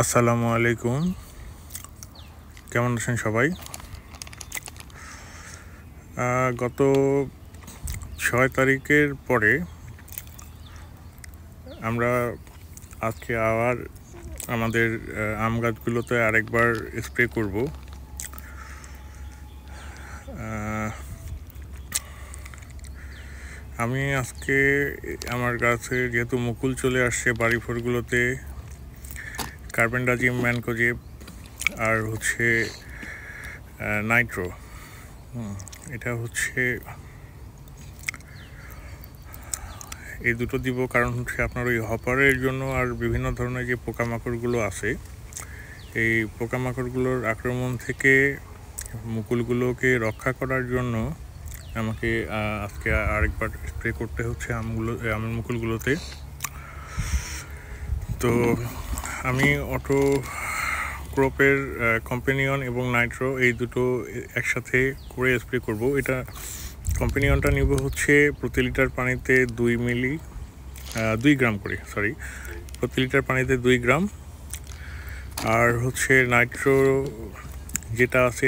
আসসালামু আলাইকুম। কেমন আছেন সবাই? গত 6 তারিখের পরে আমরা আজকে আবার আমাদের আম গাছগুলোতে আরেকবার স্প্রে করব। আমি আজকে আমার গাছে যেহেতু মুকুল চলে আসছে বাড়ি ফোরগুলোতে, কার্বেন্ডাজিম, ম্যানকোজেব আর হচ্ছে নাইট্রো, এটা হচ্ছে এই দুটো দিব। কারণ হচ্ছে আপনার ওই হপারের জন্য আর বিভিন্ন ধরনের যে পোকামাকড়গুলো আছে, এই পোকামাকড়গুলোর আক্রমণ থেকে মুকুলগুলোকে রক্ষা করার জন্য আমাকে আজকে আরেকবার স্প্রে করতে হচ্ছে আমের মুকুলগুলোতে। তো আমি অটো ক্রপের কম্পেনিয়ন এবং নাইট্রো এই দুটো একসাথে করে স্প্রে করব। এটা কম্পেনিয়নটা নিব হচ্ছে প্রতি লিটার পানিতে 2 গ্রাম করে, প্রতি লিটার পানিতে 2 গ্রাম। আর হচ্ছে নাইট্রো যেটা আছে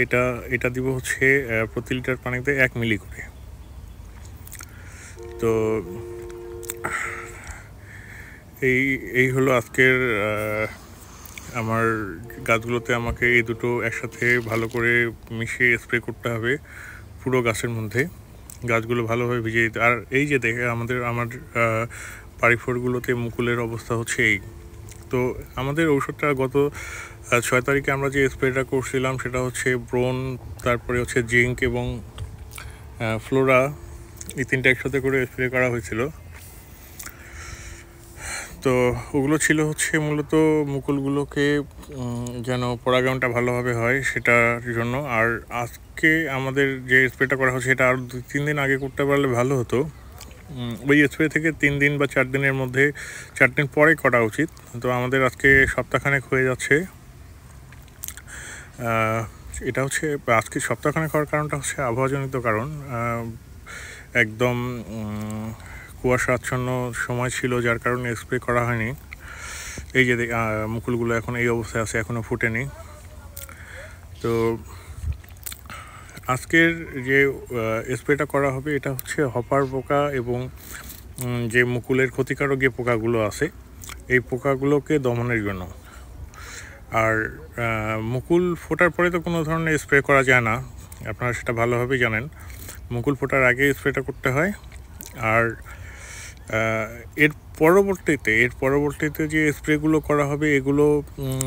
এটা দিব হচ্ছে প্রতি লিটার পানিতে 1 মিলি করে। তো এই হলো আজকের আমার গাছগুলোতে আমাকে এই দুটো একসাথে ভালো করে মিশিয়ে স্প্রে করতে হবে পুরো গাছের মধ্যে, গাছগুলো ভালোভাবে ভিজিয়ে দিতে। আর এই যে দেখে আমার বাড়ি ফোরগুলোতে মুকুলের অবস্থা হচ্ছে এই। তো আমাদের ঔষধটা গত 6 তারিখে আমরা যে স্প্রেটা করছিলাম সেটা হচ্ছে ব্রোন, তারপরে হচ্ছে জিঙ্ক এবং ফ্লোরা, এই তিনটা একসাথে করে স্প্রে করা হয়েছিল। তো ওগুলো ছিল হচ্ছে মূলত মুকুলগুলোকে যেন পরাগায়নটা ভালোভাবে হয় সেটার জন্য। আর আজকে আমাদের যে স্প্রেটা করা হচ্ছে সেটা আরও 2-3 দিন আগে করতে পারলে ভালো হতো। ওই স্প্রে থেকে 3 দিন বা 4 দিনের মধ্যে, 4 দিন পরে করা উচিত। তো আমাদের আজকে সপ্তাহখানেক হয়ে যাচ্ছে। এটা হচ্ছে আজকে সপ্তাহখানেক হওয়ার কারণটা হচ্ছে আবহাওয়াজনিত কারণ। একদম কুয়াশাচ্ছন্ন সময় ছিল, যার কারণে স্প্রে করা হয়নি। এই যে মুকুলগুলো এখন এই অবস্থায় আছে, এখনও ফুটেনি। তো আজকের যে স্প্রেটা করা হবে এটা হচ্ছে হপার পোকা এবং যে মুকুলের ক্ষতিকারক যে পোকাগুলো আছে এই পোকাগুলোকে দমনের জন্য। আর মুকুল ফোটার পরে তো কোনো ধরনের স্প্রে করা যায় না, আপনারা সেটা ভালোভাবেই জানেন। মুকুল ফোটার আগে স্প্রেটা করতে হয়। আর এর পরবর্তীতে যে স্প্রেগুলো করা হবে এগুলো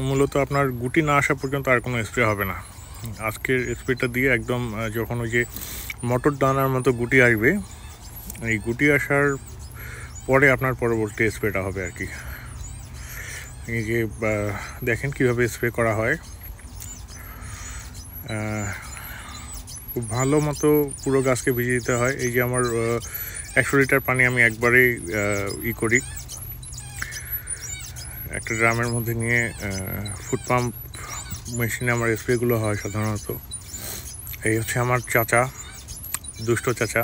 মূলত আপনার গুটি না আসা পর্যন্ত আর কোনো স্প্রে হবে না। আজকের স্প্রেটা দিয়ে একদম যখন ওই যে মটর দানার মতো গুটি আসবে, এই গুটি আসার পরে আপনার পরবর্তী স্প্রেটা হবে আর কি। এই যে দেখেন কীভাবে স্প্রে করা হয়, খুব ভালো মতো পুরো গাছকে ভিজিয়ে দিতে হয়। এই যে আমার 100 লিটার পানি আমি একবারেই করি, একটা ড্রামের মধ্যে নিয়ে ফুট পাম্প মেশিনে আমার স্প্রেগুলো হয় সাধারণত। এই হচ্ছে আমার চাচা, দুষ্ট চাচা,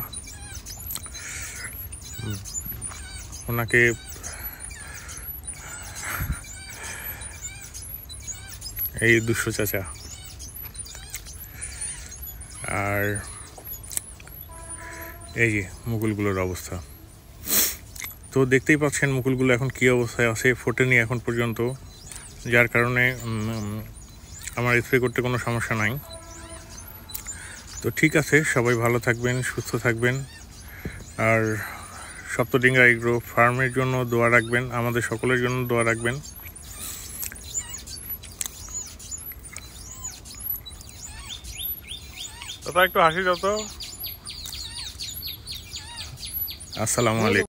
ওনাকে এই দুষ্ট চাচা। আর এই যে মুকুলগুলোর অবস্থা তো দেখতেই পাচ্ছেন, মুকুলগুলো এখন কী অবস্থায় আছে, ফোটেনি এখন পর্যন্ত, যার কারণে আমার স্প্রে করতে কোনো সমস্যা নাই। তো ঠিক আছে, সবাই ভালো থাকবেন, সুস্থ থাকবেন। আর সপ্তডিঙ্গা এগ্রো ফার্মের জন্য দোয়া রাখবেন, আমাদের সকলের জন্য দোয়া রাখবেন। একটু হাসি যত। আসসালামু আলাইকুম।